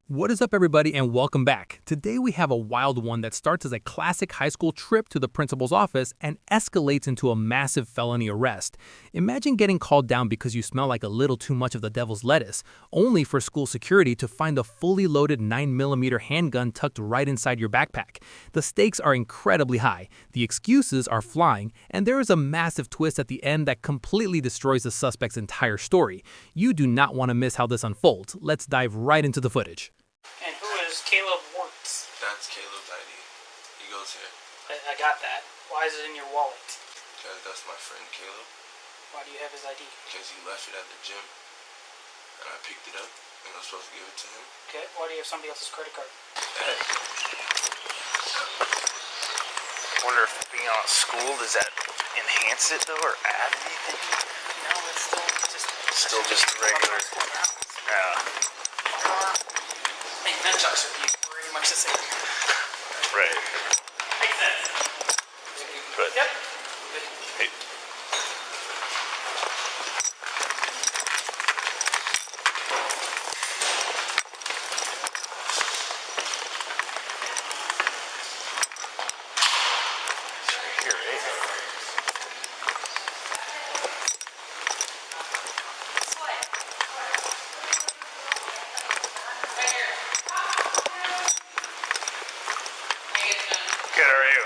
What is up, everybody, and welcome back. Today we have a wild one that starts as a classic high school trip to the principal's office and escalates into a massive felony arrest. Imagine getting called down because you smell like a little too much of the devil's lettuce, only for school security to find a fully loaded 9mm handgun tucked right inside your backpack. The stakes are incredibly high, the excuses are flying, and there is a massive twist at the end that completely destroys the suspect's entire story. You do not want to miss how this unfolds. Let's dive right into the footage. And who is Caleb Wartz? That's Caleb's ID. He goes here. I got that. Why is it in your wallet? Because that's my friend Caleb. Why do you have his ID? Because he left it at the gym. And I picked it up. And I'm supposed to give it to him. Okay, why do you have somebody else's credit card? I wonder if being on school, does that enhance it though, or add anything? No, it's Still just the regular. Yeah. I think nunchucks are pretty much the same. Right. Makes sense. But Yep. hey, it's right here, right? Good, how are you?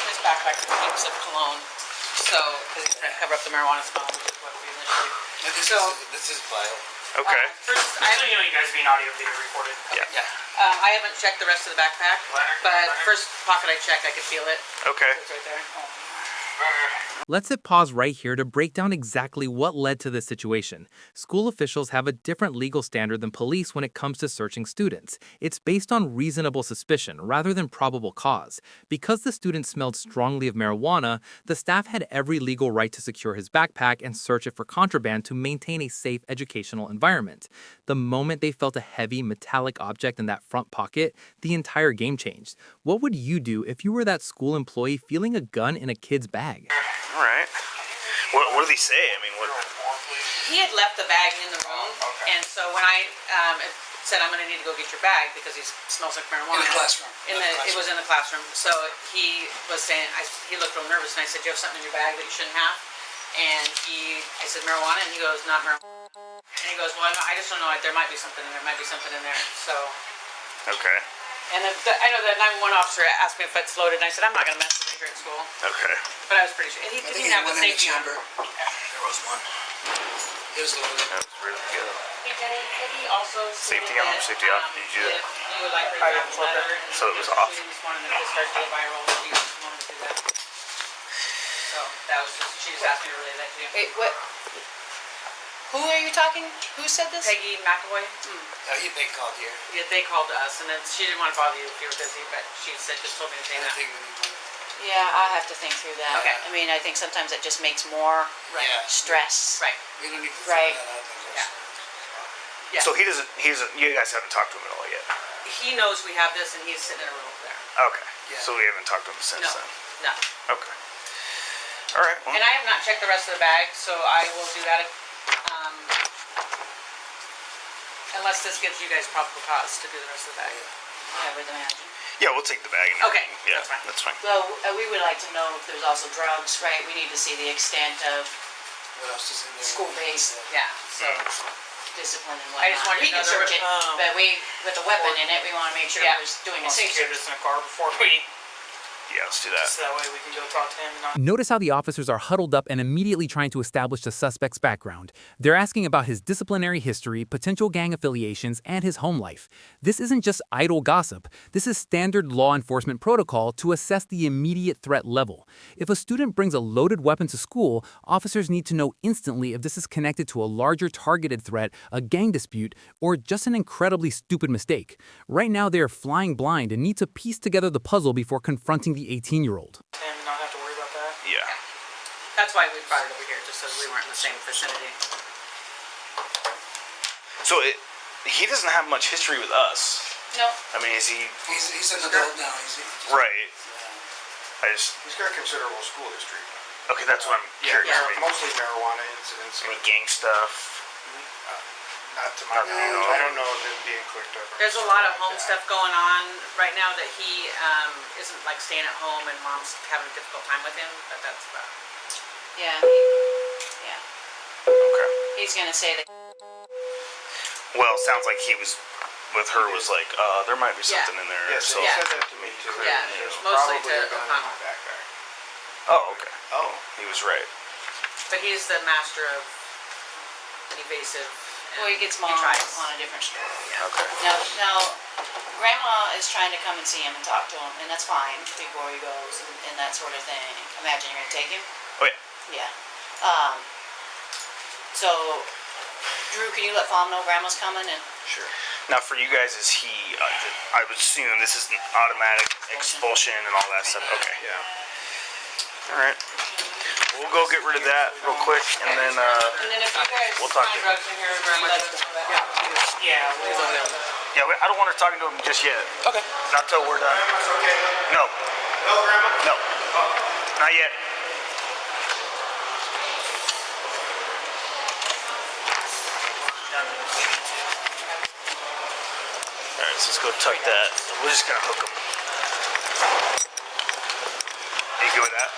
His backpack keeps of cologne, so because he's trying to cover up the marijuana smell, which is what we initially. This is file. Okay. First, I you know you guys being audio video recorded. Yeah. I haven't checked the rest of the backpack, but first pocket I checked, I could feel it. Okay. It's right there. Let's hit pause right here to break down exactly what led to this situation. School officials have a different legal standard than police when it comes to searching students. It's based on reasonable suspicion rather than probable cause. Because the student smelled strongly of marijuana, the staff had every legal right to secure his backpack and search it for contraband to maintain a safe educational environment. The moment they felt a heavy metallic object in that front pocket, the entire game changed. What would you do if you were that school employee feeling a gun in a kid's bag? All right. What did he say? I mean, what? He had left the bag in the room, and so when I said I'm going to need to go get your bag because it smells like marijuana. In the classroom. It was in the classroom. So he was saying, he looked real nervous, and I said, "You have something in your bag that you shouldn't have?" And I said, "Marijuana," and he goes, "Not marijuana." And he goes, "Well, I just don't know. There might be something in there. Might be something in there." So. Okay. And I know that 911 officer asked me if it's loaded, and I said, "I'm not going to mess with it here at school." Okay. But I was pretty sure. And he didn't have the safety on. There was one. It was loaded. That was really good. Hey, Jenny, could he also Safety on or safety off? Did you do that? If you would like to grab the letter, and So it was if off? She just wanted to start to go viral. She just wanted to do that. So that was just, she just asked me to relay that to you. Wait, what? Who are you talking? Who said this? Peggy McAvoy. They called here. Yeah, they called us, and then she didn't want to bother you if you were busy, but she said just told me to say I that. think we need one. Yeah, I'll have to think through that. Okay. I mean, I think sometimes it just makes more Right. Yeah. stress. Right. We don't need to Right. figure that out. Then. Yeah. Yeah. So he doesn't. You guys haven't talked to him at all yet. He knows we have this, and he's sitting in a room over there. Okay. Yeah. So we haven't talked to him since No. then. No. Okay. All right. Well, And I have not checked the rest of the bag, so I will do that. Unless this gives you guys probable cause to do the rest of the bag. I would imagine. yeah, we'll take the bag. And Okay, everything. Yeah, that's fine. That's fine. Well, we would like to know if there's also drugs, right? We need to see the extent of What else is in there? school-based Yeah. So discipline and I just whatnot. wanted We to can know there search it, was- but with a weapon in it, we want to make sure Yeah. we're doing a I'll safe secure search. this in a car before we. Yeah, let's do that. So that way we can go talk to him. And not. Notice how the officers are huddled up and immediately trying to establish the suspect's background. They're asking about his disciplinary history, potential gang affiliations, and his home life. This isn't just idle gossip. This is standard law enforcement protocol to assess the immediate threat level. If a student brings a loaded weapon to school, officers need to know instantly if this is connected to a larger targeted threat, a gang dispute, or just an incredibly stupid mistake. Right now, they are flying blind and need to piece together the puzzle before confronting the 18-year-old. Him and not have to worry about that. Yeah. That's why we brought it over here, just so we weren't in the same vicinity. So he doesn't have much history with us. No. I mean, is he? He's an adult now. Right. I just. He's got considerable school history. Okay, that's what I'm curious. mostly marijuana incidents. Any gang stuff? Not to my knowledge. I don't know if it's being clicked up. There's a lot of home stuff going on right now that he isn't like staying at home and mom's having a difficult time with him, but that's about it. Yeah, yeah. Okay. He's gonna say that. Well, sounds like he was with her. Was like, there might be something in there. Yes, So. he Yeah. said that to me too. Yeah, There's mostly probably to a gun in O'Connell. my backpack. Oh, okay. Oh. He was right. But he's the master of evasive. Well, he gets mom tries. on a different story. Okay. Now, Grandma is trying to come and see him and talk to him, and that's fine before he goes and that sort of thing. Imagine you're gonna take him. Oh yeah. Yeah. So, Drew, can you let Mom know Grandma's coming and? Sure. Now, for you guys, is he? I would assume this is an automatic expulsion and all that stuff. Okay. Yeah. All right. We'll go get rid of that real quick, and then And then if you guys we'll talk find to him. drugs in here, Grandma just know that. Yeah, I don't want her talking to him just yet. Okay. Not till we're done. No. No, Grandma? No. Not yet. Alright, so let's go tuck that. We're just gonna hook him. You good with that?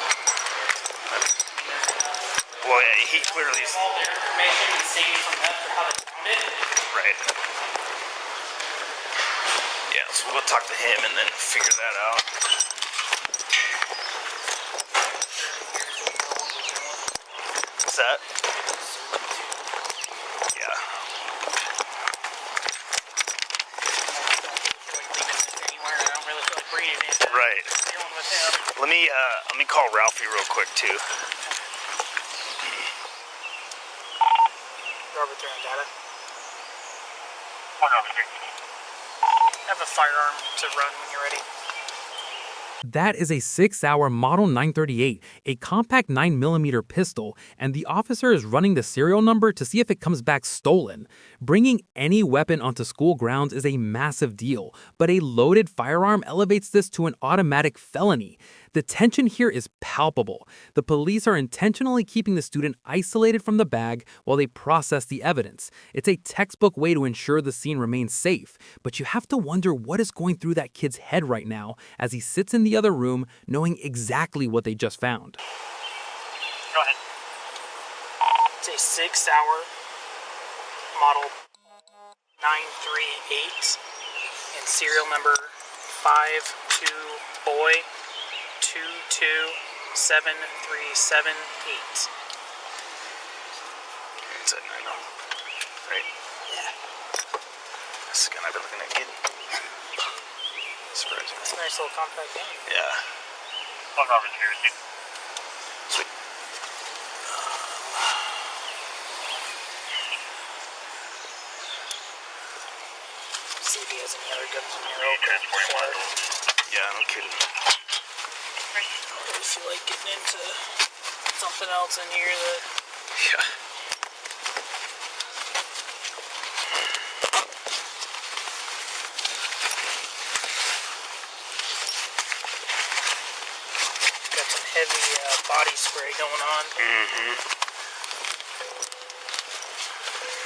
Well, yeah, he clearly is. All their information and saving from them for how they found it. Right. Yeah, so we'll talk to him and then figure that out. What's that? Yeah. Anywhere, I don't really feel like bringing it in. Right. Dealing with him. Let me call Ralphie real quick too. Robert, there on data. Have a firearm to run when you're ready. That is a 6-hour Model 938, a compact 9mm pistol, and the officer is running the serial number to see if it comes back stolen. Bringing any weapon onto school grounds is a massive deal, but a loaded firearm elevates this to an automatic felony. The tension here is palpable. The police are intentionally keeping the student isolated from the bag while they process the evidence. It's a textbook way to ensure the scene remains safe, but you have to wonder what is going through that kid's head right now as he sits in the other room knowing exactly what they just found. Go ahead. It's a 6-hour model 938 and serial number 52 boy 227378. It's at 9 right? Yeah. This is gonna be looking at getting. Surprising. It's a nice little compact gun. Yeah. Sweet. See if he has any other guns in here. Okay. Yeah, no kidding. I really feel like getting into something else in here that. Yeah. Got some heavy body spray going on. Mm-hmm.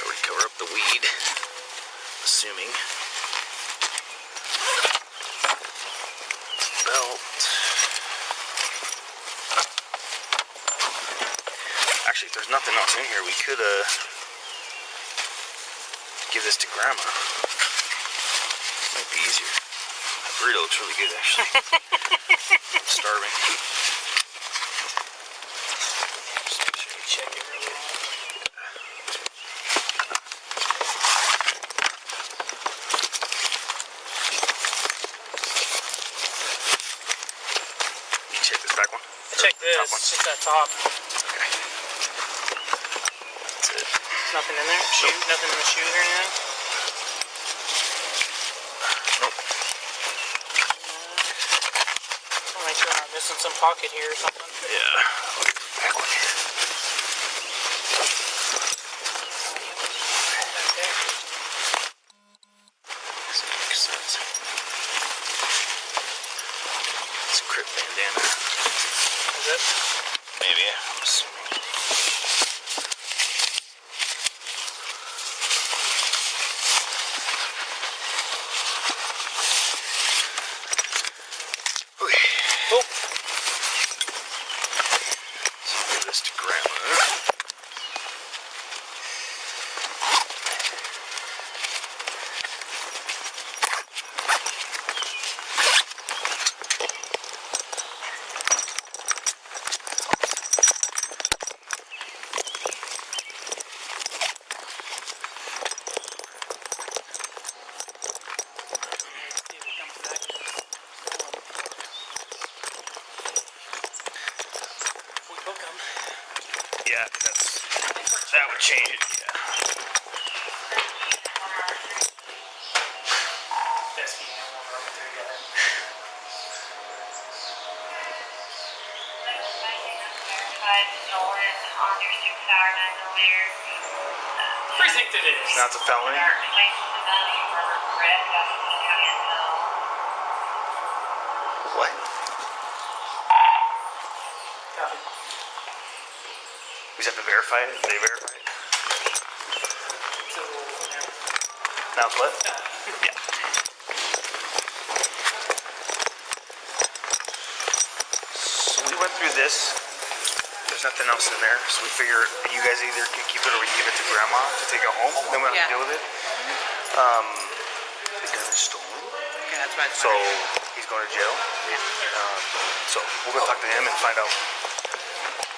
Already cover up the weed. Assuming. Belt. Actually, if there's nothing else in here, we could give this to Grandma. Might be easier. That burrito looks really good, actually. I'm starving. Check it really well. You check this back one? Check Or top this. one? Just that top. Okay. That's it. Nothing in there? Nothing in the shoes or anything? Nope. I'll make sure I'm not missing some pocket here or something. Yeah. I'll get the back one. Okay. It's a crip bandana. Is it? Maybe. change it, yeah. Best be animal over there, guy. Precinct it is. Now it's a felony. What? Copy. We just have to verify it? They verify it? So, Now it's what? Yeah. So we went through this. There's nothing else in there, so we figure you guys either can keep it or we give it to grandma to take it home. Then we don't have to deal with it. The gun is stolen, Okay, that's right. so he's going to jail. So we'll go talk to him and find out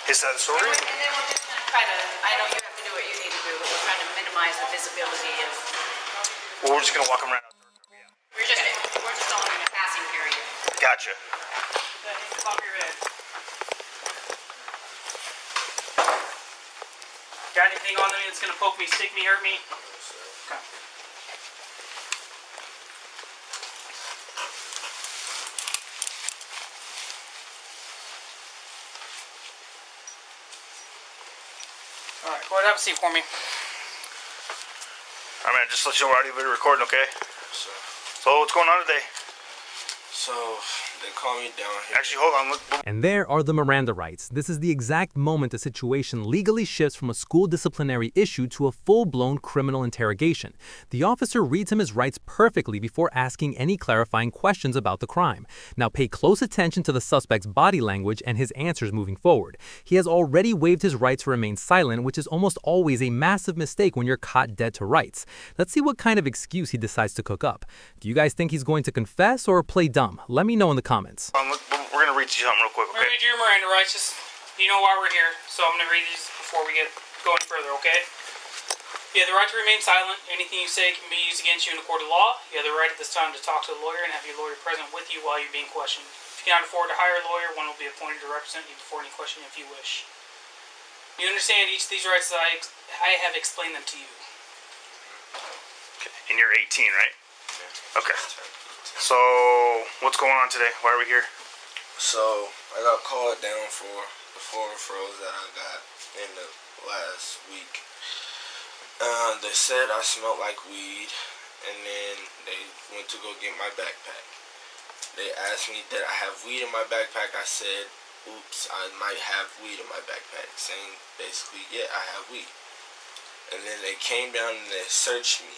his side of the story. And then we're just gonna try to, I know you have to do what you need to do, but we're trying to minimize the visibility of, Well, we're just gonna walk him right out. we're just only in a passing period. Gotcha. Pop your head. Got anything on me that's gonna poke me, stick me, hurt me? Okay. Alright, go ahead and have a seat for me. Alright, man, just let you know we're already recording, okay? So, So what's going on today? so they call me down here. Actually, hold on. And there are the Miranda rights. This is the exact moment a situation legally shifts from a school disciplinary issue to a full-blown criminal interrogation. The officer reads him his rights perfectly before asking any clarifying questions about the crime. Now pay close attention to the suspect's body language and his answers moving forward. He has already waived his right to remain silent, which is almost always a massive mistake when you're caught dead to rights. Let's see what kind of excuse he decides to cook up. Do you guys think he's going to confess or play dumb? Let me know in the comments. We're gonna read you something real quick, I'm gonna okay? read you your Miranda rights, just, you know why we're here, so I'm gonna read these before we get going further, okay? You have the right to remain silent. Anything you say can be used against you in a court of law. You have the right at this time to talk to a lawyer and have your lawyer present with you while you're being questioned. If you cannot afford to hire a lawyer, one will be appointed to represent you before any question if you wish. You understand each of these rights that I have explained them to you. Okay. And you're 18, right? Okay. So, what's going on today? Why are we here? So I got called down for the 4 referrals that I got in the last week. They said I smelled like weed, and then they went to go get my backpack. They asked me did I have weed in my backpack. I said, oops, I might have weed in my backpack, saying basically, yeah, I have weed. And then they came down and they searched me.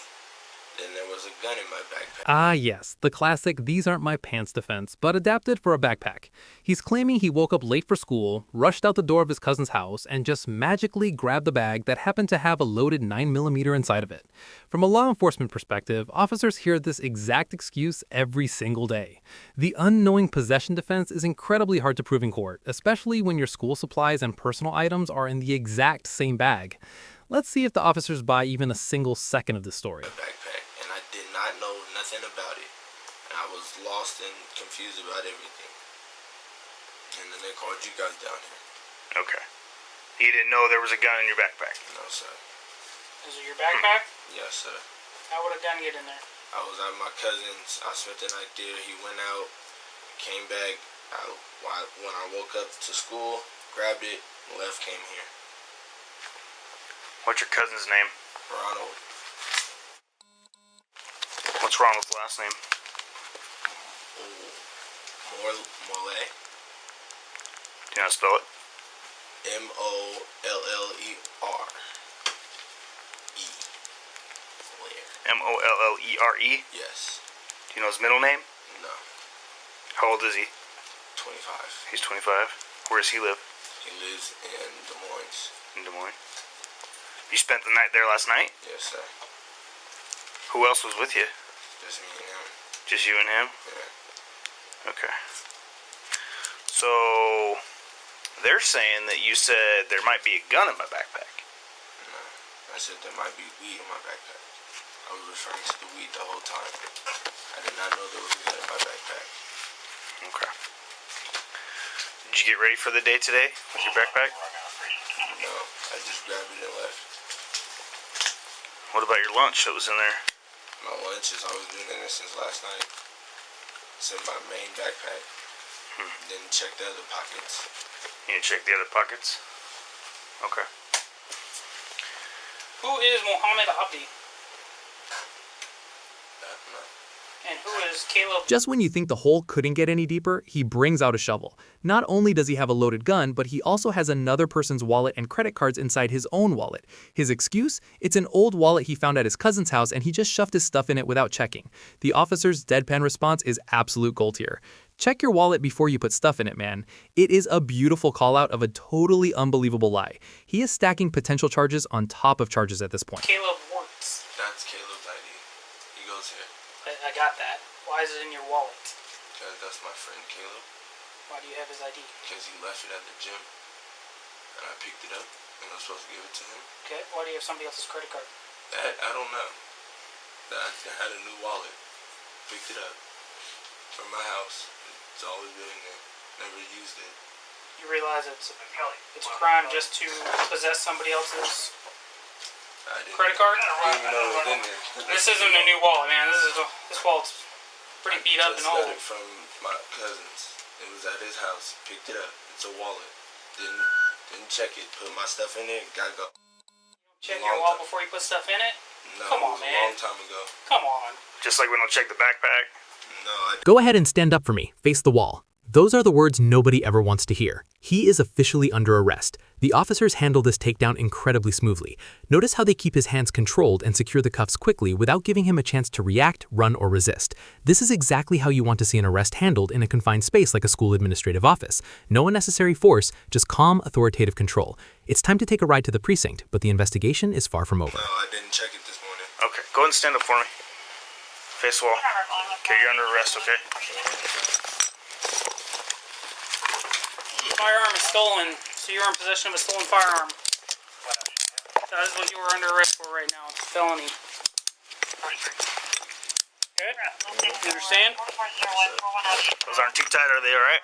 Then there was a gun in my backpack. Ah yes, the classic "these aren't my pants" defense, but adapted for a backpack. He's claiming he woke up late for school, rushed out the door of his cousin's house, and just magically grabbed the bag that happened to have a loaded 9mm inside of it. From a law enforcement perspective, officers hear this exact excuse every single day. The unknowing possession defense is incredibly hard to prove in court, especially when your school supplies and personal items are in the exact same bag. Let's see if the officers buy even a single second of this story. Backpack, and I did not know nothing about it. And I was lost and confused about everything. And then they called you guys down here. Okay. You didn't know there was a gun in your backpack? No, sir. Is it your backpack? Yes, sir. How would a gun get in there? I was at my cousin's. I spent the night there. He went out, came back. When I woke up to school, grabbed it, left, came here. What's your cousin's name? Ronald. What's Ronald's last name? Molle. Do you know how to spell it? Molleer. Mollere? Yes. Do you know his middle name? No. How old is he? 25. He's 25. Where does he live? He lives in Des Moines. In Des Moines. You spent the night there last night? Yes, sir. Who else was with you? Just me and him. Just you and him? Yeah. Okay. So, they're saying that you said there might be a gun in my backpack. No. I said there might be weed in my backpack. I was referring to the weed the whole time. I did not know there was a gun in my backpack. Okay. Did you get ready for the day today with your backpack? No. I just grabbed it and left. What about your lunch that was in there? My lunch has always been in there since last night. It's in my main backpack. Didn't check the other pockets. You didn't check the other pockets? Okay. Who is Mohammed Abdi? No. And who is Caleb? Just when you think the hole couldn't get any deeper, he brings out a shovel. Not only does he have a loaded gun, but he also has another person's wallet and credit cards inside his own wallet. His excuse? It's an old wallet he found at his cousin's house and he just shoved his stuff in it without checking. The officer's deadpan response is absolute gold here. Check your wallet before you put stuff in it, man. It is a beautiful call out of a totally unbelievable lie. He is stacking potential charges on top of charges at this point. Caleb Warts. That's Caleb's ID. He goes here. I got that. Why is it in your wallet? Because that's my friend Caleb. Why do you have his ID? Because he left it at the gym. And I picked it up. And I was supposed to give it to him. Okay. Why do you have somebody else's credit card? That, I don't know. I had a new wallet. Picked it up. From my house. It's always been in there. Never used it. You realize it's a crime just to possess somebody else's credit card? I didn't even know it was in there. This isn't a new wallet, man. This wallet's pretty beat up and I just got old. it from my cousin's. It was at his house. Picked it up. It's a wallet. Didn't check it. Put my stuff in it. Gotta go. Check your wallet before you put stuff in it? No, Come on, it was man. a long time ago. Come on. Just like we don't check the backpack. No, Go ahead and stand up for me. Face the wall. Those are the words nobody ever wants to hear. He is officially under arrest. The officers handle this takedown incredibly smoothly. Notice how they keep his hands controlled and secure the cuffs quickly without giving him a chance to react, run, or resist. This is exactly how you want to see an arrest handled in a confined space like a school administrative office. No unnecessary force, just calm, authoritative control. It's time to take a ride to the precinct, but the investigation is far from over. no, I didn't check it this morning. Okay, go ahead and stand up for me. Face the wall. Okay, you're under arrest, okay? Firearm is stolen, so you're in possession of a stolen firearm. That is what you are under arrest for right now. It's a felony. Okay? You understand? Those aren't too tight, are they alright?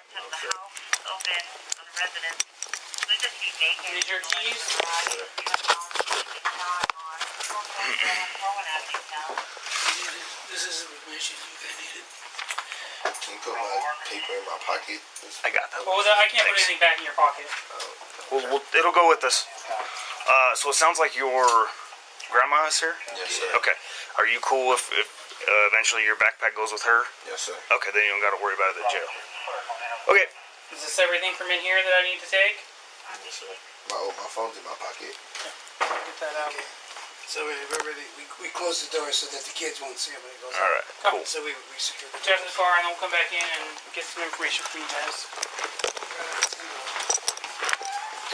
Need your keys? This is the information you needed. Can you put my paper in my pocket? I got that. What was that? I can't put anything back in your pocket. It'll go with us. So it sounds like your grandma is here? Yes, sir. Okay. Are you cool if eventually your backpack goes with her? Yes, sir. Okay, then you don't got to worry about it at jail. Okay. Is this everything from in here that I need to take? Yes, sir. My phone's in my pocket. Get that out. So we're ready. We close the door so that the kids won't see him when he goes All out. right. Cool. So we secure the Check this car and then we'll come back in and get some information from you guys.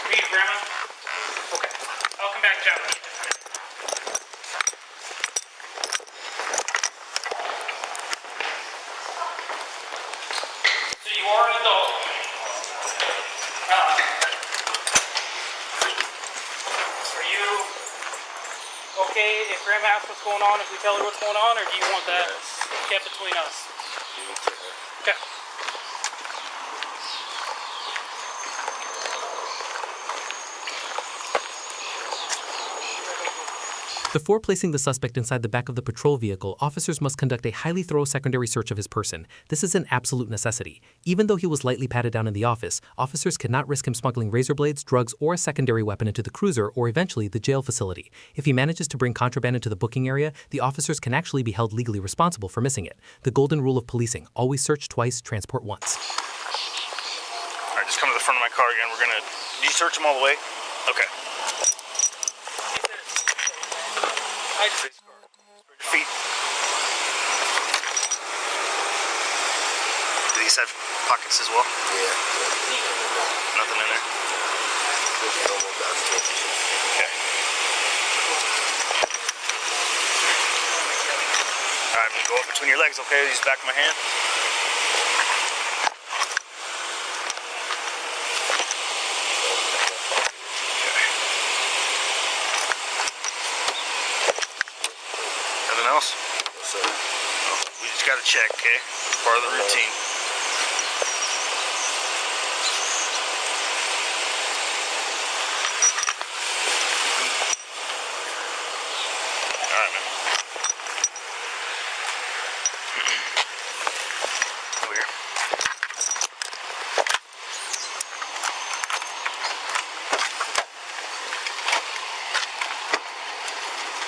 Read, Grandma? Okay. I'll come back down. So you are an adult. Are you okay if Grandma asks what's going on, if we tell her what's going on, or do you want that kept between us? Okay. Before placing the suspect inside the back of the patrol vehicle, officers must conduct a highly thorough secondary search of his person. This is an absolute necessity. Even though he was lightly patted down in the office, officers cannot risk him smuggling razor blades, drugs, or a secondary weapon into the cruiser or eventually the jail facility. If he manages to bring contraband into the booking area, the officers can actually be held legally responsible for missing it. The golden rule of policing: always search twice, transport once. All right, just come to the front of my car again. We're gonna. Do you search them all the way? Okay. Feet. Do these have pockets as well? Yeah. Nothing in there? Okay. Alright, I'm gonna go up between your legs, okay? Use the back of my hand. Nothing else? So, We just gotta check, okay? It's part of the routine. Alright, man. Over here.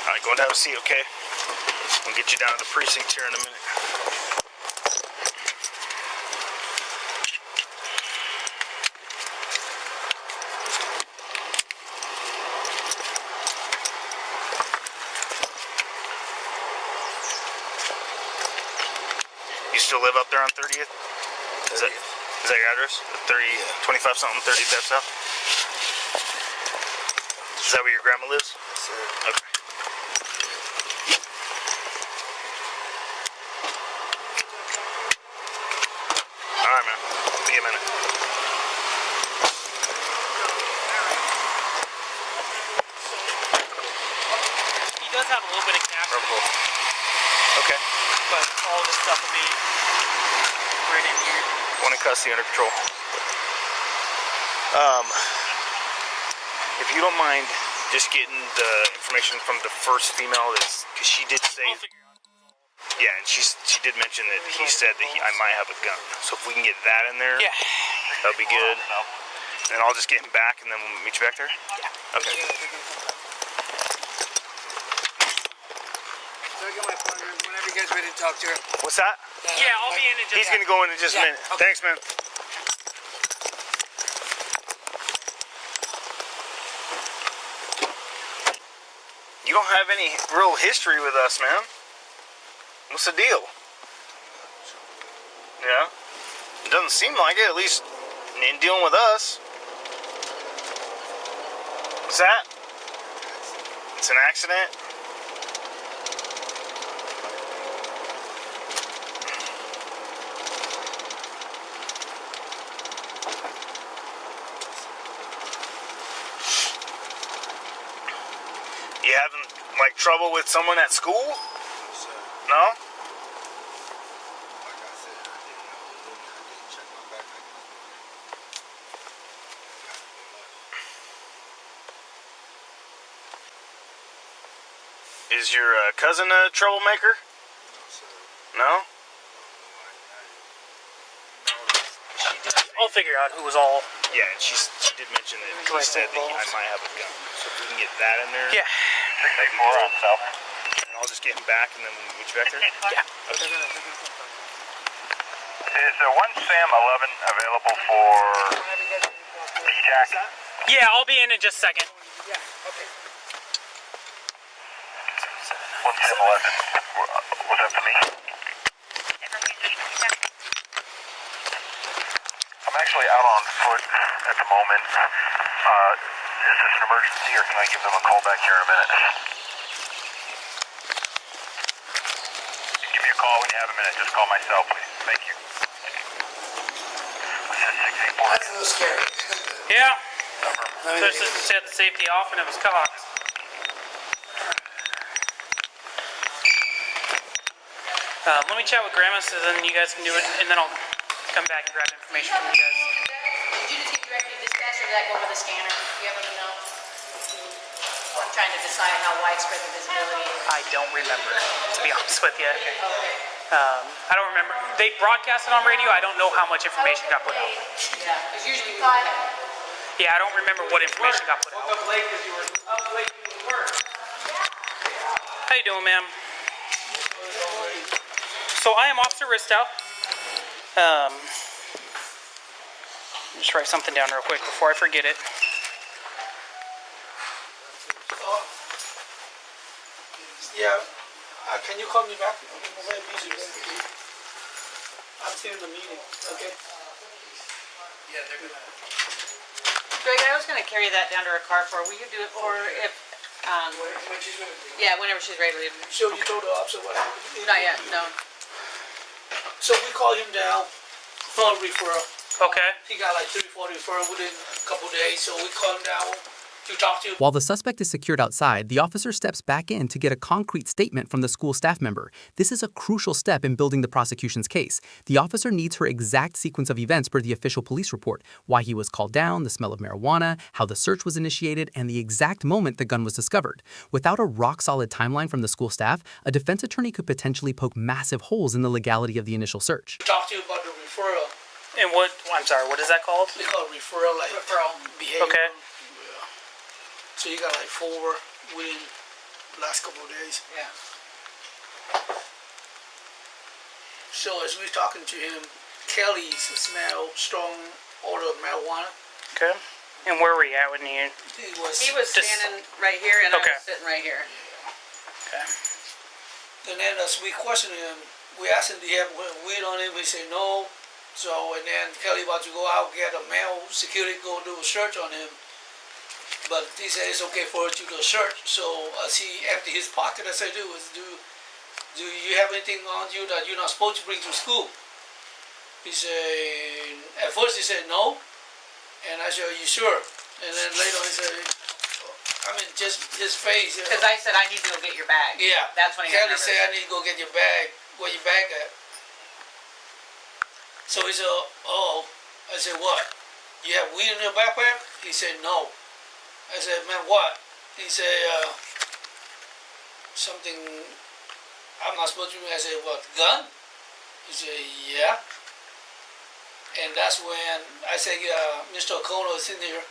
Alright, go and have a seat, okay? We'll get you down to the precinct here in a minute. You still live up there on 30th? Is that your address? 30, 25 something, 30th Ave South? Is that where your grandma lives? Yes, sir. Okay. Alright, man. Be a minute. He does have a little bit of cash, Purple. Okay. but all this stuff will be right in here. One in custody, under control. If you don't mind just getting the information from the first female, because she did say, I'll figure it out. yeah, and she did mention that he said that I might have a gun. So if we can get that in there, Yeah. that'll be good. And I'll just get him back, and then we'll meet you back there. Yeah. Okay. So I got my partner whenever you guys ready to talk to her. What's that? Yeah, I'll be in just. He's gonna go in just a minute. Okay. Thanks, man. You don't have any real history with us, man. What's the deal? Yeah? It doesn't seem like it, at least in dealing with us. What's that? It's an accident? You having, like, trouble with someone at school? Sir, No? like I said, I didn't know who knew me. I didn't check my backpack. Is your cousin a troublemaker? No, sir. No? I'll figure out who was all. Yeah, and she did mention that he said that I might have a gun. So if we can get that in there, Yeah. 684 on South. And I'll just get him back and then we'll meet you back there? Yeah. Okay. Is one Sam 11 available for PJAC? Yeah, I'll be in just a second. One Sam 11. Was that for me? I'm actually out on foot at the moment. Is this an emergency or can I give them a call back here in a minute? Give me a call when you have a minute. Just call my cell, please. Thank you. What's that, 684? That's a little scary. Yeah. I mean, Especially since they had the safety off and it was cocked. Let me chat with Grandma so then you guys can do it, and then I'll come back and grab information from you guys. Did you just get directly to dispatch or did that go over the scanner? Do you happen to know? I'm trying to decide how widespread the visibility is. I don't remember, to be honest with you. Okay. I don't remember. They broadcast it on radio. I don't know how much information got put out. Yeah, because usually we would have. Yeah, I don't remember what information got put out. Up late because you were up late doing work. How you doing, ma'am? So I am Officer Ristow. Just write something down real quick before I forget it. Yeah. Can you call me back? I'm very busy. I'm still in the meeting. Okay. Yeah, they're gonna. Greg, I was gonna carry that down to her car for her. Will you do it for her if, When she's ready. yeah, whenever she's ready to leave? So you told the officer what happened? Not yet, no. So we called him down for a referral. Okay. He got like 3-4 referral within a couple days. So we called him down. to talk to you. While the suspect is secured outside, the officer steps back in to get a concrete statement from the school staff member. This is a crucial step in building the prosecution's case. The officer needs her exact sequence of events per the official police report: why he was called down, the smell of marijuana, how the search was initiated, and the exact moment the gun was discovered. Without a rock-solid timeline from the school staff, a defense attorney could potentially poke massive holes in the legality of the initial search. Talk to you about the referral. And what? I'm sorry. What is that called? They call it referral, like behavior. Okay. Yeah. So you got like 4 within the last couple of days. Yeah. So as we talking to him, Kelly smelled strong odor of marijuana. Okay. And where were you at when you? He was He was standing right here, and I Okay. was sitting right here. Okay. And then as we questioned him, we asked him, do you have weed on him? He said no. So, and then Kelly about to go out, get a male security, go do a search on him. But he said it's okay for her to do a search. So as he emptied his pocket, I said, do you have anything on you that you're not supposed to bring to school? He said, at first he said no. And I said, are you sure? And then later he said, I mean, just his face. Because I said I need to go get your bag. Yeah. That's when he got Kelly nervous. said, I need to go get your bag. Where your bag at? So he said, oh. I said, what? You have weed in your backpack? He said, no. I said, man, what? He said, something I'm not supposed to do. I said, what, gun? He said, yeah. And that's when I said, Mr. O'Connor is in here.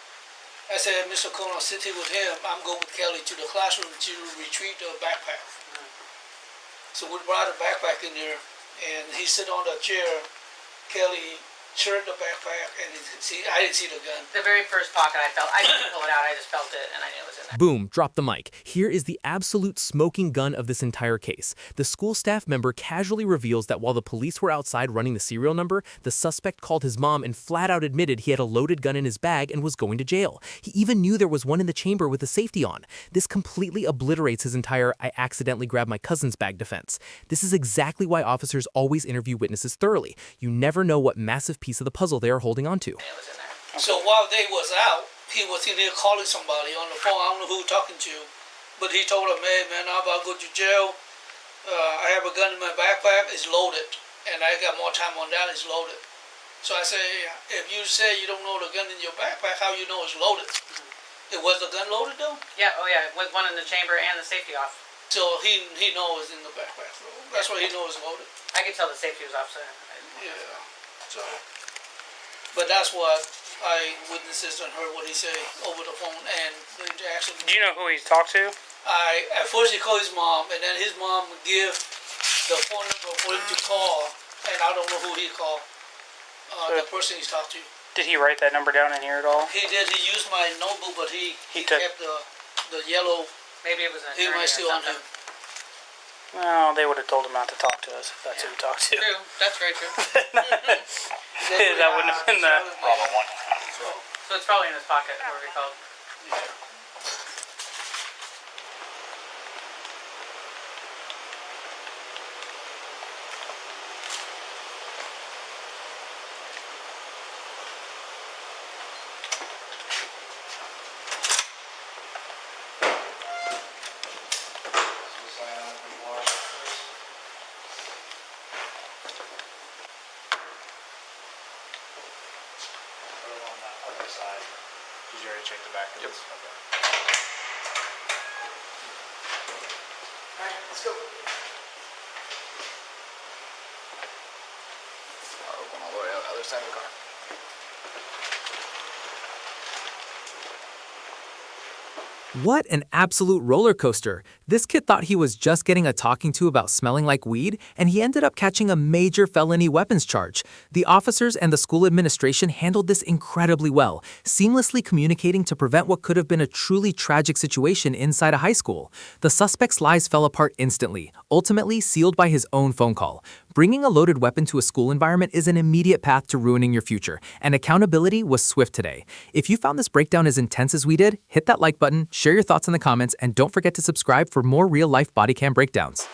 I said, Mr. O'Connor, sit here with him. I'm going with Kelly to the classroom to retrieve the backpack. So we brought the backpack in there, and he sit on the chair. Kelly turned the backpack, and I didn't see the gun. The very first pocket I felt, I didn't pull it out, I just felt it, and I knew it was in there. Boom, drop the mic. Here is the absolute smoking gun of this entire case. The school staff member casually reveals that while the police were outside running the serial number, the suspect called his mom and flat out admitted he had a loaded gun in his bag and was going to jail. He even knew there was one in the chamber with the safety on. This completely obliterates his entire "I accidentally grabbed my cousin's bag" defense. This is exactly why officers always interview witnesses thoroughly. You never know what massive piece of the puzzle they are holding on to. It was in there. So while they was out, he was in there calling somebody on the phone. I don't know who he was talking to, but he told him, hey man, I'm about to go to jail. I have a gun in my backpack. It's loaded, and I got more time on that. It's loaded. So I say, if you say you don't know the gun in your backpack, how you know it's loaded? It was the gun loaded though? Yeah, oh yeah, with one in the chamber and the safety off. So he knows it's in the backpack. So that's why he knows it's loaded. I could tell the safety was off, so Yeah. So, but that's what eyewitnesses and heard what he said over the phone and the interaction. Do you know who he's talked to? At first he called his mom, and then his mom would give the phone number for him to call, and I don't know who he called. The person he's talked to. Did he write that number down in here at all? He did. He used my notebook, but he took- kept the yellow. maybe it was an He attorney might or still on something. him. Well, they would have told him not to talk to us if that's who he talked to. True, that's very true. That wouldn't have been the... So it's probably in his pocket, whoever he called. Did you already check the back of this? Okay. Alright, let's go. Open all the way out the other side of the car. What an absolute roller coaster. This kid thought he was just getting a talking to about smelling like weed, and he ended up catching a major felony weapons charge. The officers and the school administration handled this incredibly well, seamlessly communicating to prevent what could have been a truly tragic situation inside a high school. The suspect's lies fell apart instantly, ultimately sealed by his own phone call. Bringing a loaded weapon to a school environment is an immediate path to ruining your future, and accountability was swift today. If you found this breakdown as intense as we did, hit that like button, share your thoughts in the comments, and don't forget to subscribe for more real-life body cam breakdowns.